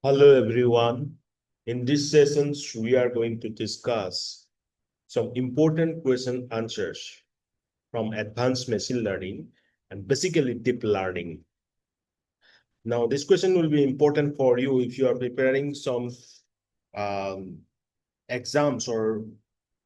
Hello everyone. In this sessions, we are going to discuss some important question answers from advanced machine learning and basically deep learning. Now, this question will be important for you if you are preparing some um, exams or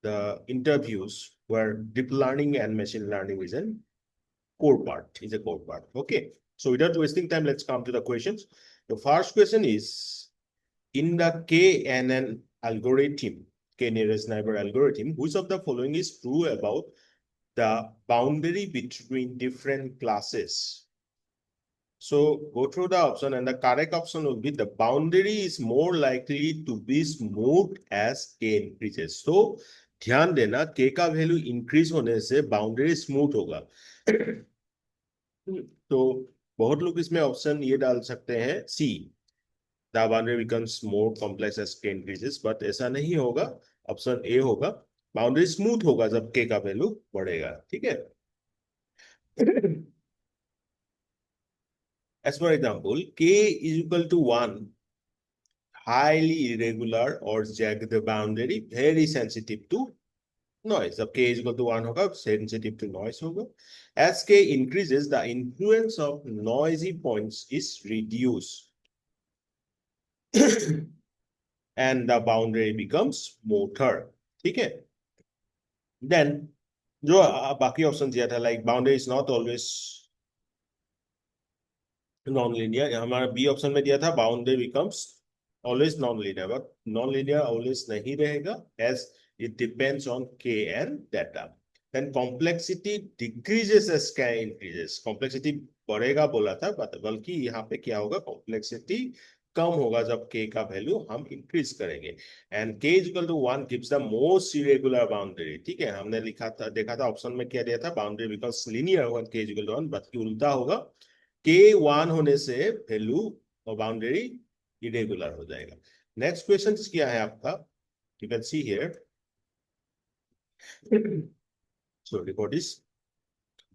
the interviews where deep learning and machine learning is a core part. Okay. So without wasting time, let's come to the questions. The first question is, in the KNN algorithm, k-nearest neighbor algorithm, which of the following is true about the boundary between different classes? So go through the option, and the correct option will be the boundary is more likely to be smooth as k increases. So ध्यान देना k का value increase होने से boundary smooth होगा. तो बहुत लोग इसमें ऑप्शन ये डाल सकते हैं सी, the boundary becomes more complex as k increases, but ऐसा नहीं होगा. ऑप्शन ए होगा, बाउंड्री स्मूथ होगा जब k का वैल्यू बढ़ेगा. ठीक है. As for example, k is equal to 1, highly irregular or jagged boundary, very sensitive to noise. जब k is equal to 1 होगा, sensitive to noise होगा. As k increases, the influence of noisy points is reduced. And the boundary becomes smoother. ठीक है. Then जो बाकी option दिया था, like boundary is not always non linear, हमारा B option में दिया था boundary becomes always non linear, but non linear always नहीं रहेगा as it depends on K and data. Then complexity decreases as K increases, complexity बढ़ेगा बोला था, बल्कि यहाँ पे क्या होगा, कॉम्प्लेक्सिटी कम होगा जब k का वैल्यू हम इंक्रीज करेंगे. And k is equal to 1 gives the most irregular boundary. ठीक है, हमने लिखा था, देखा था ऑप्शन में क्या दिया था, boundary becomes linear when k is equal to 1, बल्कि उल्टा होगा, k 1 होने से वैल्यू और बाउंड्री इरेगुलर हो जाएगा. नेक्स्ट क्वेश्चन क्या है आपका, you can see here. So record this.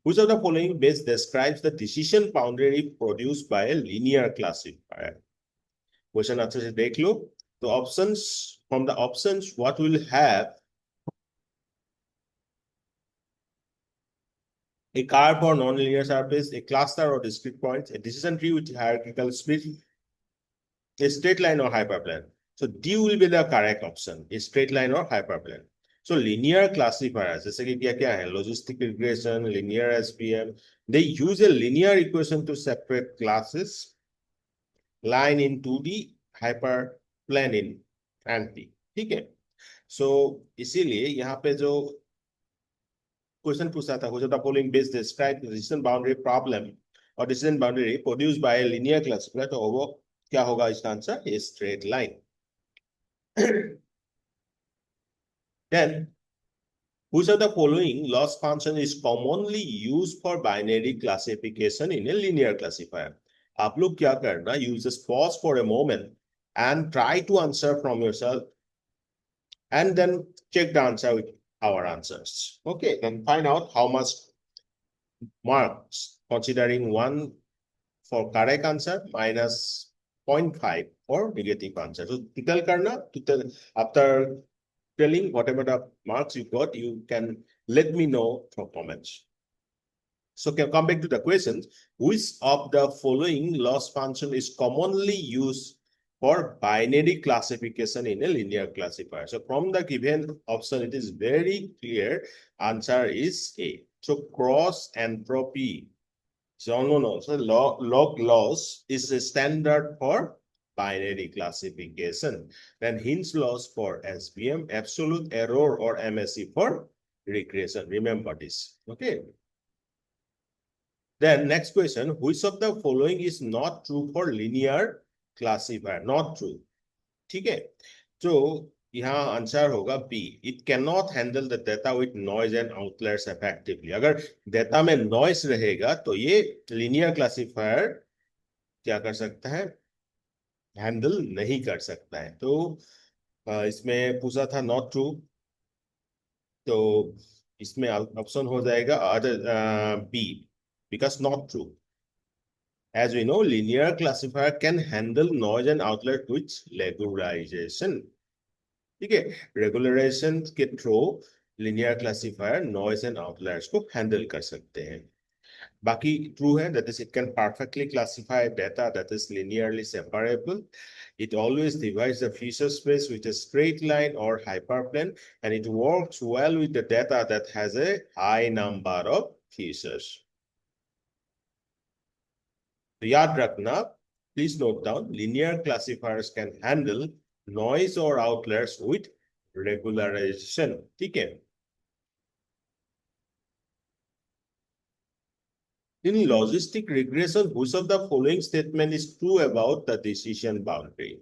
Which of the following best describes the decision boundary produced by a linear classifier? Question अच्छे से देख लो. तो options, from the options what will have a curve for non-linear surface, a cluster or discrete points, a decision tree with hierarchical split, a straight line or hyperplane. So D will be the correct option, a straight line or hyperplane. So linear classifiers, जैसे कि क्या क्या है, logistic regression, linear SVM, they use a linear equation to separate classes, line in 2D, hyperplane in NP. ठीक है. सो इसीलिए यहाँ पे जो क्वेश्चन पूछा था, which of the following best describe the decision boundary problem or decision boundary produced by a linear classifier, तो वो क्या होगा इसका answer, a straight line. Then which of the following loss function is commonly used for binary classification in a linear classifier? आप लोग क्या करना, you just pause for a moment and try to answer from yourself and then check the answer with our answers. Okay, then find out how much marks, considering 1 for correct answer minus 0.5 for negative answer. So total karna, total, after telling whatever the marks you got, you can let me know from comments. So can come back to the questions. Which of the following loss function is commonly used for binary classification in a linear classifier? So from the given option, it is very clear. Answer is A. So cross entropy. So no. So log loss is a standard for binary classification. Then Hinz loss for SVM, absolute error or MSE for regression. Remember this. Okay. Then next question, which of the following is not true for linear classifier? Not true. ठीक है. तो यहाँ answer होगा B, it can not handle the data with noise and outliers effectively. अगर data में noise रहेगा तो ये लिनियर क्लासिफायर क्या कर सकता है, हैंडल नहीं कर सकता है. तो इसमें पूछा था नॉट ट्रू, तो इसमें ऑप्शन हो जाएगा other B, because not true. As we know, linear classifier can handle noise and outlier with regularization. ठीक है, regularization के through linear classifier noise and outliers को handle कर सकते हैं. बाकी true है, that is it can perfectly classify data that is linearly separable. It always divides the feature space with a straight line or hyperplane, and it works well with the data that has a high number of features. तो याद रखना, please note down, linear classifiers can handle noise or outliers with regularization. ठीक है. In logistic regression, which of the following statement is true about the decision boundary?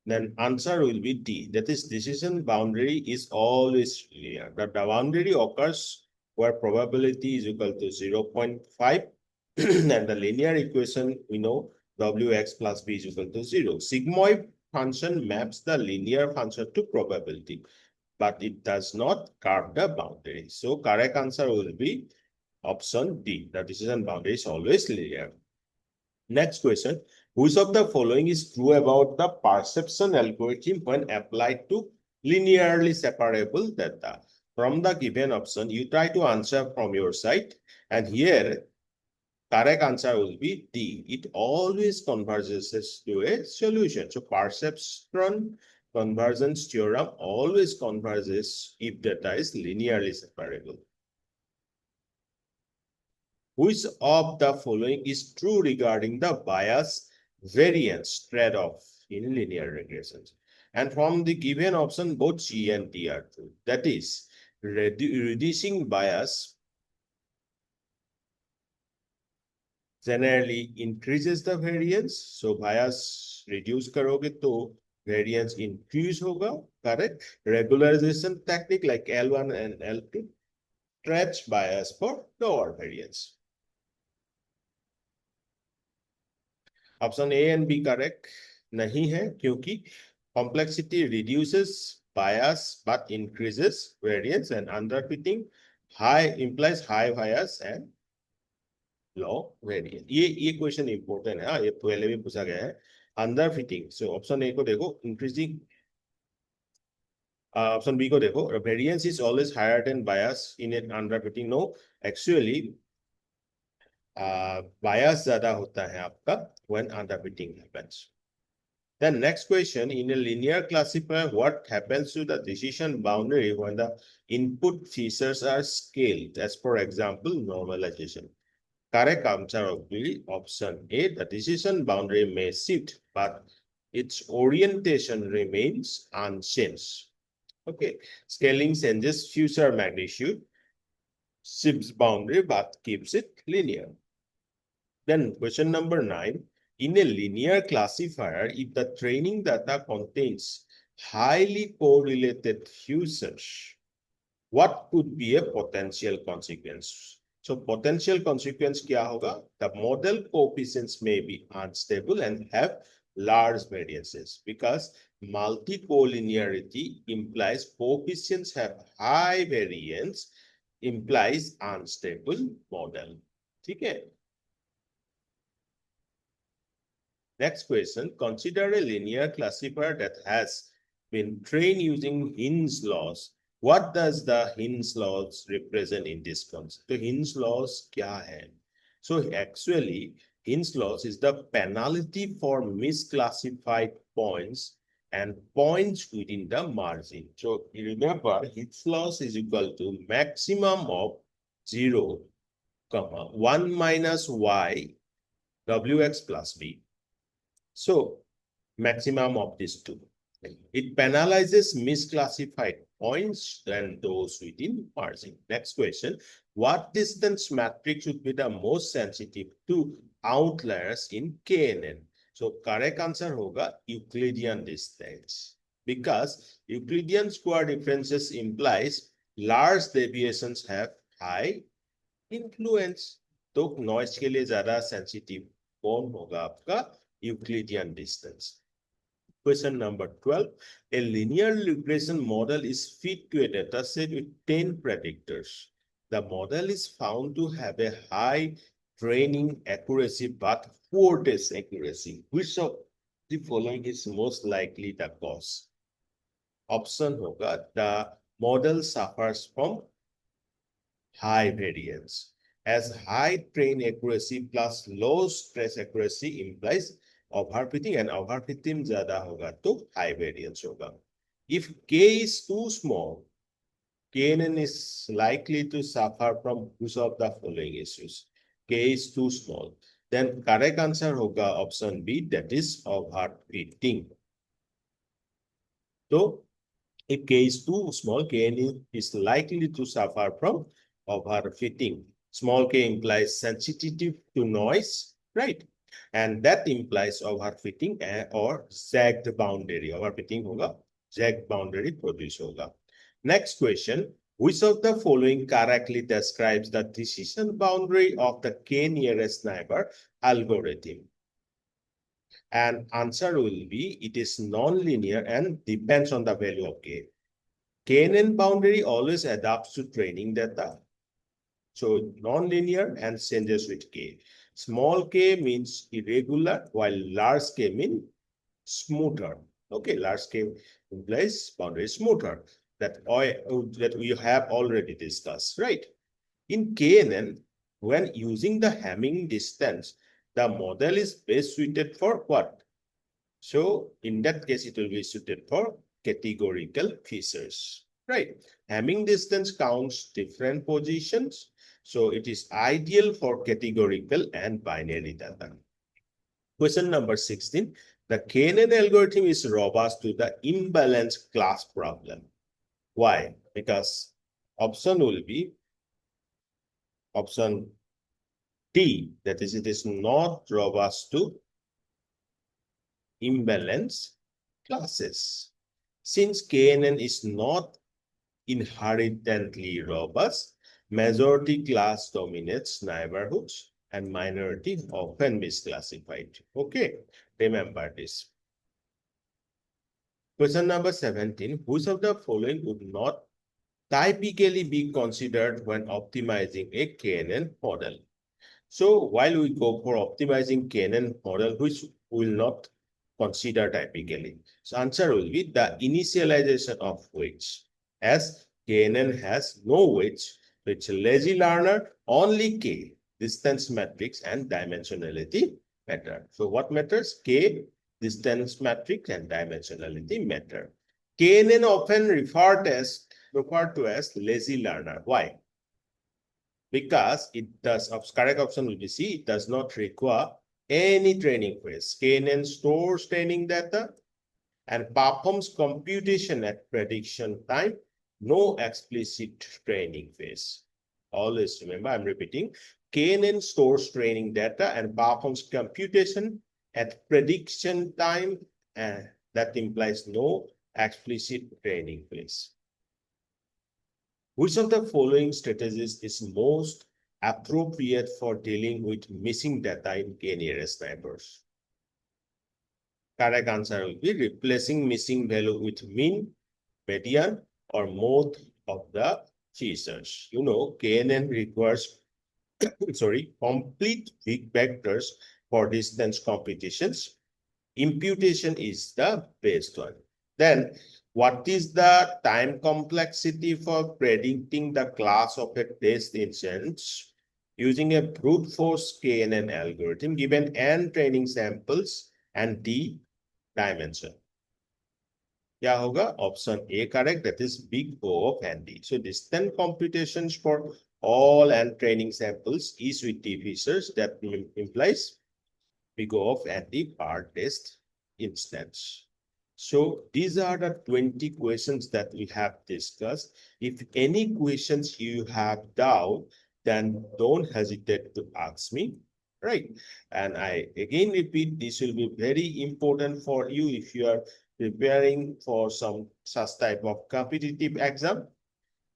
Then answer will be D. That is, decision boundary is always linear. The boundary occurs where probability is equal to 0.5 and the linear equation we know Wx plus b is equal to 0. Sigmoid function maps the linear function to probability, but it does not curve the boundary. So correct answer will be option D. The decision boundary is always linear. Next question. Which of the following is true about the perception algorithm when applied to linearly separable data? From the given option, you try to answer from your side. And here, correct answer will be D. It always converges to a solution. So perception convergence theorem always converges if data is linearly separable. Which of the following is true regarding the bias variance trade-off in linear regressions? And from the given option, both C and D are true. That is, reducing bias generally increases the variance. So bias reduce karoge to variance increase hoga, correct? Regularization technique like L1 and L2 stretch bias for lower variance. Option A and B correct नहीं है क्योंकि complexity reduces bias but increases variance and underfitting high implies high bias and low variance. ये question important है, ये पहले भी पूछा गया है. अंडरफिटिंग, सो ऑप्शन ए को देखो, इंक्रीजिंग. ऑप्शन बी को देखो, variance is always higher than bias in an underfitting. No, actually bias ज्यादा होता है आपका when underfitting happens. Then next question, in a linear classifier, what happens to the decision boundary when the input features are scaled? As for example, normalization. Correct answer will be option A. The decision boundary may shift, but its orientation remains unchanged. Okay, scaling changes future magnitude, shifts boundary, but keeps it linear. Then question number 9. In a linear classifier, if the training data contains highly correlated features, what could be a potential consequence? So potential consequence kya hoga? The model coefficients may be unstable and have large variances because multi-collinearity implies coefficients have high variance, implies unstable model. Okay. Next question, consider a linear classifier that has been trained using Hin's laws. What does the Hin's laws represent in this concept? The Hin's laws kya hai? So actually, Hin's laws is the penalty for misclassified points and points within the margin. So remember, Hin's laws is equal to maximum of 0, 1 minus y, wx plus b. So, maximum of these two. It penalizes misclassified points than those within margin. Next question. What distance matrix would be the most sensitive to outliers in KNN? So, correct answer hoga Euclidean distance. Because Euclidean square differences implies large deviations have high influence. तो noise के लिए ज़्यादा sensitive कौन होगा आपका? Euclidean distance. Question number 12. A linear regression model is fed to a dataset with 10 predictors. The model is found to have a high training accuracy but poor test accuracy. Which of the following is most likely the cause? Option होगा the model suffers from high variance. As high train accuracy plus low stress accuracy implies overfitting, and overfitting ज़्यादा होगा तो high variance होगा. If K is too small, KNN is likely to suffer from which of the following issues? K is too small. Then correct answer होगा option B, that is overfitting. So if K is too small, KN is likely to suffer from overfitting. Small k implies sensitive to noise, right? And that implies overfitting or zagged boundary. Overfitting होगा, zagged boundary produce होगा. Next question. Which of the following correctly describes the decision boundary of the k nearest neighbor algorithm? And answer will be it is non-linear and depends on the value of k. KNN boundary always adapts to training data. So non-linear and changes with k. Small k means irregular, while large k means smoother. Okay, large k implies boundary smoother. That we have already discussed, right? In KNN, when using the Hamming distance, the model is best suited for what? So in that case, it will be suited for categorical features, right? Hamming distance counts different positions. So it is ideal for categorical and binary data. Question number 16. The KNN algorithm is robust to the imbalanced class problem. Why? Because option will be option D, that is, it is not robust to imbalance classes. Since KNN is not inherently robust, majority class dominates neighborhoods and minority often misclassified. Okay, remember this. Question number 17. Which of the following would not typically be considered when optimizing a KNN model? So while we go for optimizing KNN model, which will not consider typically. So answer will be the initialization of weights. As KNN has no weights, so it's a lazy learner, only K, distance matrix and dimensionality matter. So what matters? K, distance matrix and dimensionality matter. KNN often referred to as lazy learner. Why? Because it does, correct option will be C, it does not require any training phase. KNN stores training data and performs computation at prediction time, no explicit training phase. Always remember, I'm repeating, KNN stores training data and performs computation at prediction time, and that implies no explicit training phase. Which of the following strategies is most appropriate for dealing with missing data in k-nearest neighbors? Correct answer will be replacing missing value with mean, median, or mode of the features. You know, KNN requires complete big vectors for distance computations. Imputation is the best one. Then, what is the time complexity for predicting the class of a test instance using a brute force KNN algorithm given n training samples and d dimension? क्या होगा? Option A correct, that is big O of n d. So distance computations for all n training samples is with d features, that implies big O of n d per test instance. So these are the 20 questions that we have discussed. If any questions you have doubt, then don't hesitate to ask me, right? And I again repeat, this will be very important for you if you are preparing for some such type of competitive exam.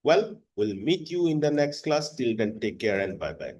Well, we'll meet you in the next class. Till then, take care and bye-bye.